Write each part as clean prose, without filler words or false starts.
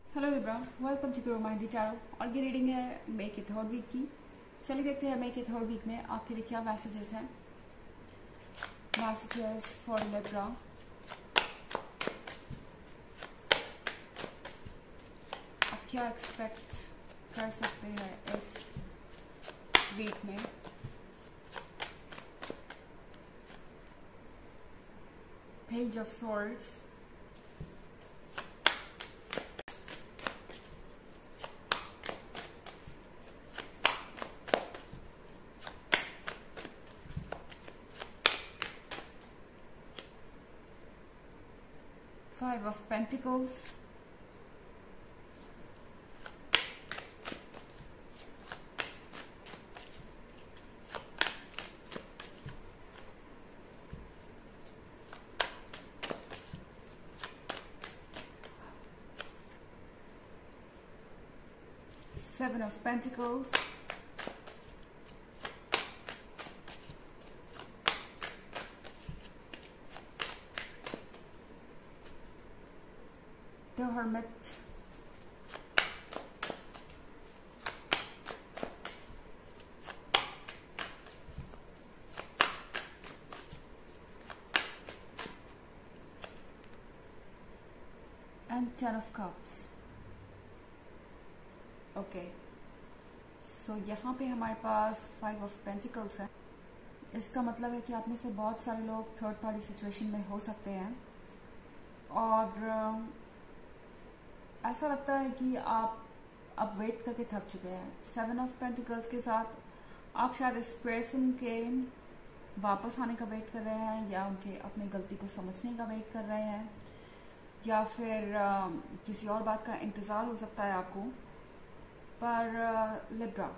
Hello libra, welcome to grow mind the tarot. और ये reading है मई के थर्ड वीक की। चलिए देखते हैं मई के थर्ड वीक में आपके लिए क्या मैसेजेस हैं। Messages for Libra. आप क्या एक्सपेक्ट कर सकते हैं इस वीक में। Page of swords, Five of Pentacles, Seven of Pentacles, The Hermit, and Ten of Cups. Okay, so यहाँ पे हमारे पास फाइव ऑफ पेंटिकल्स है। इसका मतलब है कि आप में से बहुत सारे लोग थर्ड पार्टी सिचुएशन में हो सकते हैं और ऐसा लगता है कि आप अब वेट करके थक चुके हैं। सेवन ऑफ पेंटिकल्स के साथ आप शायद इस पर्सन के वापस आने का वेट कर रहे हैं, या उनके अपने गलती को समझने का वेट कर रहे हैं, या फिर किसी और बात का इंतज़ार हो सकता है आपको। पर लिब्रा,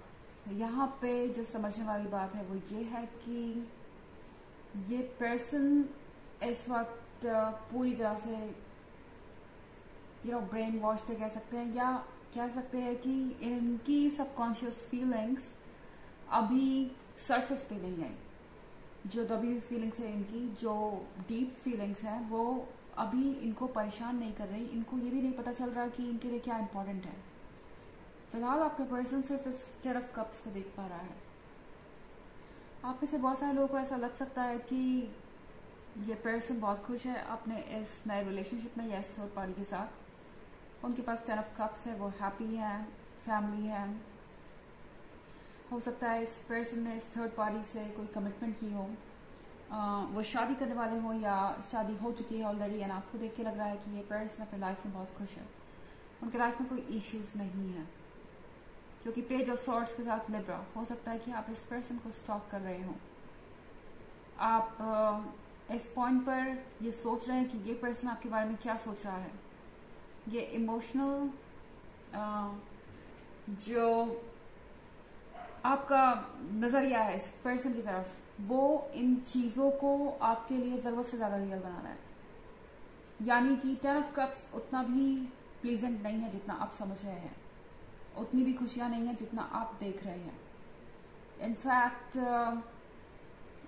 यहाँ पे जो समझने वाली बात है वो ये है कि ये पर्सन इस वक्त पूरी तरह से ब्रेन वॉश कह सकते हैं, या कह सकते हैं कि इनकी सबकॉन्शियस फीलिंग्स अभी सरफेस पे नहीं आई। जो दबी फीलिंग्स है इनकी, जो डीप फीलिंग्स हैं, वो अभी इनको परेशान नहीं कर रही। इनको ये भी नहीं पता चल रहा कि इनके लिए क्या इंपॉर्टेंट है। फिलहाल आपका पर्सन सिर्फ इस टेन ऑफ कप्स को देख पा रहा है। आप में से बहुत सारे लोगों को ऐसा लग सकता है कि ये पर्सन बहुत खुश है अपने इस नए रिलेशनशिप में या इस थर्ड पार्टी के साथ। उनके पास टेन ऑफ कप्स है, वो हैप्पी हैं, फैमिली है। हो सकता है इस पर्सन ने इस थर्ड पार्टी से कोई कमिटमेंट की हो, वो शादी करने वाले हो या शादी हो चुकी है ऑलरेडी, एंड आपको देख के लग रहा है कि ये पर्सन अपनी लाइफ में बहुत खुश है। उनके लाइफ में कोई इश्यूज नहीं है, क्योंकि पेज ऑफ सॉर्ड्स के साथ लिब्रा, हो सकता है कि आप इस पर्सन को स्टॉक कर रहे हो। आप इस पॉइंट पर ये सोच रहे हैं कि ये पर्सन आपके बारे में क्या सोच रहा है। ये इमोशनल जो आपका नजरिया है इस पर्सन की तरफ, वो इन चीजों को आपके लिए जरूरत से ज्यादा रियल बना रहा है। यानी कि टेन ऑफ कप्स उतना भी प्लीजेंट नहीं है जितना आप समझ रहे हैं, उतनी भी खुशियां नहीं है जितना आप देख रहे हैं। इनफैक्ट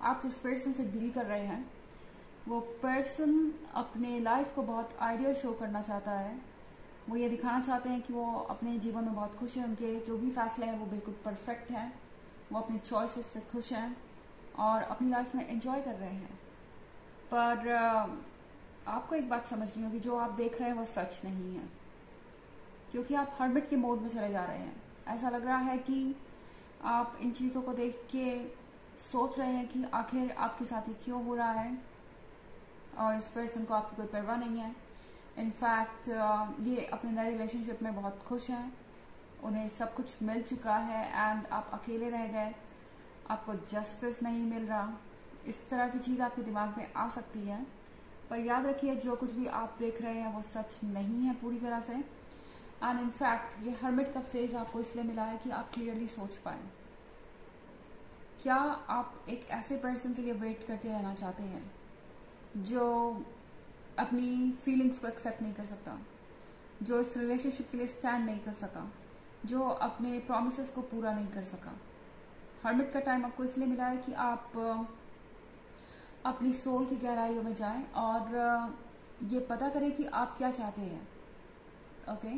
आप जिस पर्सन से डील कर रहे हैं, वो पर्सन अपने लाइफ को बहुत आइडियल शो करना चाहता है। वो ये दिखाना चाहते हैं कि वो अपने जीवन में बहुत खुश हैं, उनके जो भी फैसले हैं वो बिल्कुल परफेक्ट हैं, वो अपनी चॉइसेस से खुश हैं और अपनी लाइफ में एंजॉय कर रहे हैं। पर आपको एक बात समझनी होगी, जो आप देख रहे हैं वो सच नहीं है, क्योंकि आप हर्मिट के मोड में चले जा रहे हैं। ऐसा लग रहा है कि आप इन चीज़ों को देख के सोच रहे हैं कि आखिर आपके साथ ये क्यों हो रहा है, और इस पर्सन को आपकी कोई परवाह नहीं है। इनफैक्ट ये अपने नए रिलेशनशिप में बहुत खुश हैं, उन्हें सब कुछ मिल चुका है एंड आप अकेले रह गए, आपको जस्टिस नहीं मिल रहा। इस तरह की चीज़ आपके दिमाग में आ सकती है, पर याद रखिए जो कुछ भी आप देख रहे हैं वो सच नहीं है पूरी तरह से। एंड इनफैक्ट ये हर्मिट का फेज आपको इसलिए मिला है कि आप क्लियरली सोच पाए। क्या आप एक ऐसे पर्सन के लिए वेट करते रहना चाहते हैं जो अपनी फीलिंग्स को एक्सेप्ट नहीं कर सकता, जो इस रिलेशनशिप के लिए स्टैंड नहीं कर सका, जो अपने प्रॉमिसेस को पूरा नहीं कर सका? हर्मिट का टाइम आपको इसलिए मिला है कि आप अपनी सोल की गहराइयों में जाएं और ये पता करें कि आप क्या चाहते हैं। ओके,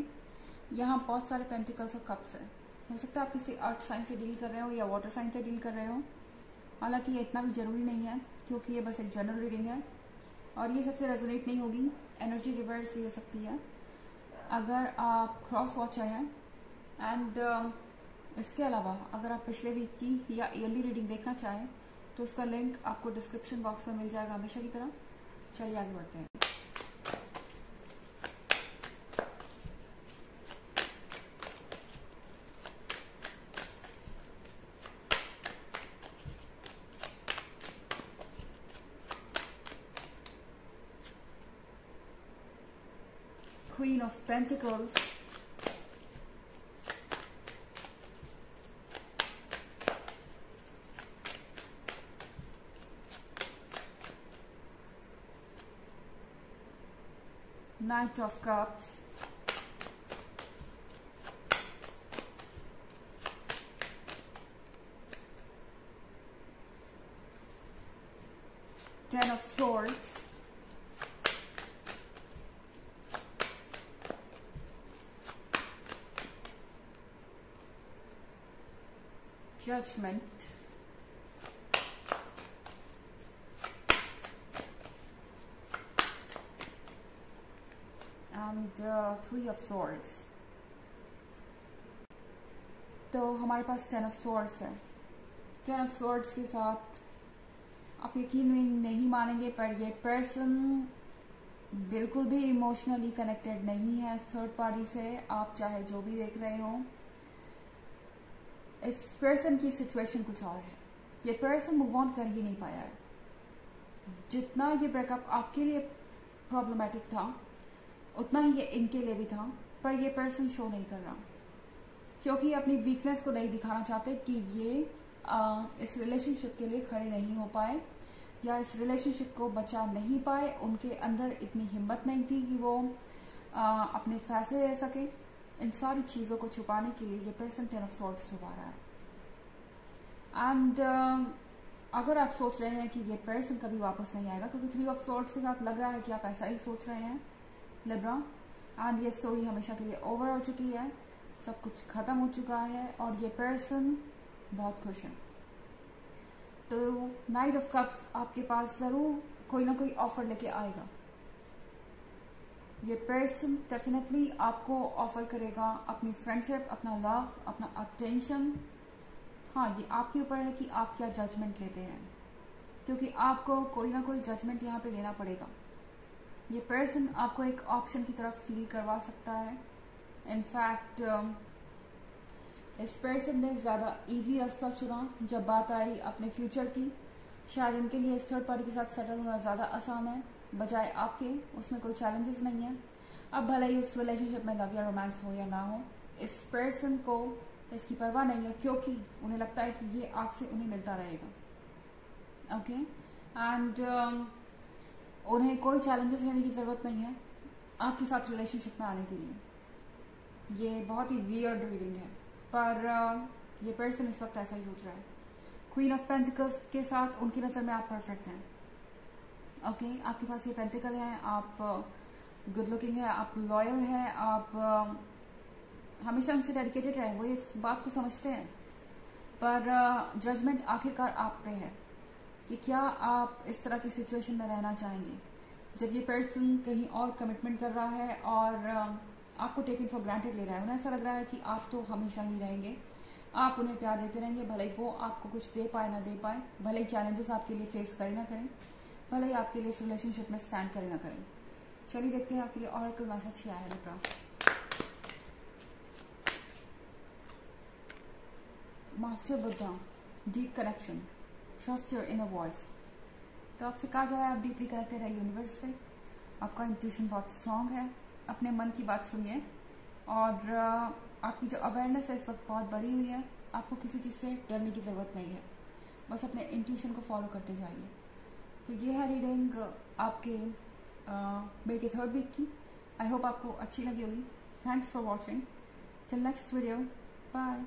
यहाँ बहुत सारे पेंटिकल्स और कप्स हैं। हो सकता है आप किसी अर्थ साइन से डील कर रहे हो या वाटर साइन से डील कर रहे हो। हालांकि ये इतना भी ज़रूरी नहीं है क्योंकि ये बस एक जनरल रीडिंग है और ये सबसे रेजोनेट नहीं होगी। एनर्जी रिवर्स भी हो सकती है अगर आप क्रॉस वॉचर हैं। एंड इसके अलावा अगर आप पिछले वीक की या ईयरली रीडिंग देखना चाहें तो उसका लिंक आपको डिस्क्रिप्शन बॉक्स में मिल जाएगा हमेशा की तरह। चलिए आगे बढ़ते हैं। Queen of Pentacles, Knight of Cups, Ten of Swords, Judgment, and Three of Swords। तो हमारे पास Ten of Swords है। Ten of Swords के साथ आप यकीन नहीं मानेंगे पर ये पर्सन बिल्कुल भी इमोशनली कनेक्टेड नहीं है थर्ड पार्टी से। आप चाहे जो भी देख रहे हो, इस पर्सन की सिचुएशन कुछ और है। ये पर्सन मूव ऑन कर ही नहीं पाया है। जितना ये ब्रेकअप आपके लिए प्रॉब्लमेटिक था उतना ही ये इनके लिए भी था, पर ये पर्सन शो नहीं कर रहा क्योंकि अपनी वीकनेस को नहीं दिखाना चाहते कि ये इस रिलेशनशिप के लिए खड़े नहीं हो पाए या इस रिलेशनशिप को बचा नहीं पाए। उनके अंदर इतनी हिम्मत नहीं थी कि वो अपने फैसले ले सके। इन सारी चीज़ों को छुपाने के लिए ये पर्सन टेन ऑफ सॉर्ड्स छुपा रहा है। एंड अगर आप सोच रहे हैं कि ये पर्सन कभी वापस नहीं आएगा, क्योंकि थ्री ऑफ सॉर्ड्स के साथ लग रहा है कि आप ऐसा ही सोच रहे हैं लिब्रा, एंड ये स्टोरी हमेशा के लिए ओवर हो चुकी है, सब कुछ खत्म हो चुका है और ये पर्सन बहुत खुश है। तो नाइट ऑफ कप्स आपके पास जरूर कोई ना कोई ऑफर लेके आएगा। ये पर्सन डेफिनेटली आपको ऑफर करेगा अपनी फ्रेंडशिप, अपना लव, अपना अटेंशन। हाँ, ये आपके ऊपर है कि आप क्या जजमेंट लेते हैं, क्योंकि आपको कोई ना कोई जजमेंट यहाँ पे लेना पड़ेगा। ये पर्सन आपको एक ऑप्शन की तरफ फील करवा सकता है। इनफैक्ट इस पर्सन ने ज़्यादा इजी रास्ता चुना जब बात आई अपने फ्यूचर की। शायद इनके लिए इस थर्ड पार्टी के साथ सेटल होना ज़्यादा आसान है बजाय आपके। उसमें कोई चैलेंजेस नहीं है। अब भले ही उस रिलेशनशिप में लव या रोमांस हो या ना हो, इस पर्सन को इसकी परवाह नहीं है क्योंकि उन्हें लगता है कि ये आपसे उन्हें मिलता रहेगा। ओके, एंड उन्हें कोई चैलेंजेस लेने की ज़रूरत नहीं है आपके साथ रिलेशनशिप में आने के लिए। ये बहुत ही वियर्ड रीडिंग है, पर ये पर्सन इस वक्त ऐसा ही सोच रहा है। क्वीन ऑफ पेंटिकल्स के साथ उनकी नज़र में आप परफेक्ट हैं। ओके, आपके पास ये पेंटिकल है, आप गुड लुकिंग है, आप लॉयल है, आप हमेशा उनसे डेडिकेटेड रहे, वो इस बात को समझते हैं। पर जजमेंट आखिरकार आप पे है कि क्या आप इस तरह की सिचुएशन में रहना चाहेंगे जब ये पर्सन कहीं और कमिटमेंट कर रहा है और आपको टेकन फॉर ग्रांटेड ले रहा है। उन्हें ऐसा लग रहा है कि आप तो हमेशा ही रहेंगे, आप उन्हें प्यार देते रहेंगे, भले ही वो आपको कुछ दे पाए ना दे पाए, भले ही चैलेंजेस आपके लिए फेस करें ना करें, भले ही आपके लिए इस रिलेशनशिप में स्टैंड करें ना करें। चलिए देखते हैं आपके लिए ऑरेकल मैसेज क्या है Libra. Master Buddha, deep connection, trust your inner voice. तो आपसे कहा जा रहा है आप डीपली कनेक्टेड है यूनिवर्स से, आपका इंट्यूशन बहुत स्ट्रांग है। अपने मन की बात सुनिए और आपकी जो अवेयरनेस है इस वक्त बहुत बढ़ी हुई है। आपको किसी चीज़ से डरने की ज़रूरत नहीं है, बस अपने इंट्यूशन को फॉलो करते जाइए। तो ये है रीडिंग आपके मई के थर्ड वीक की। आई होप आपको अच्छी लगी होगी। Thanks for watching. Till next video, bye.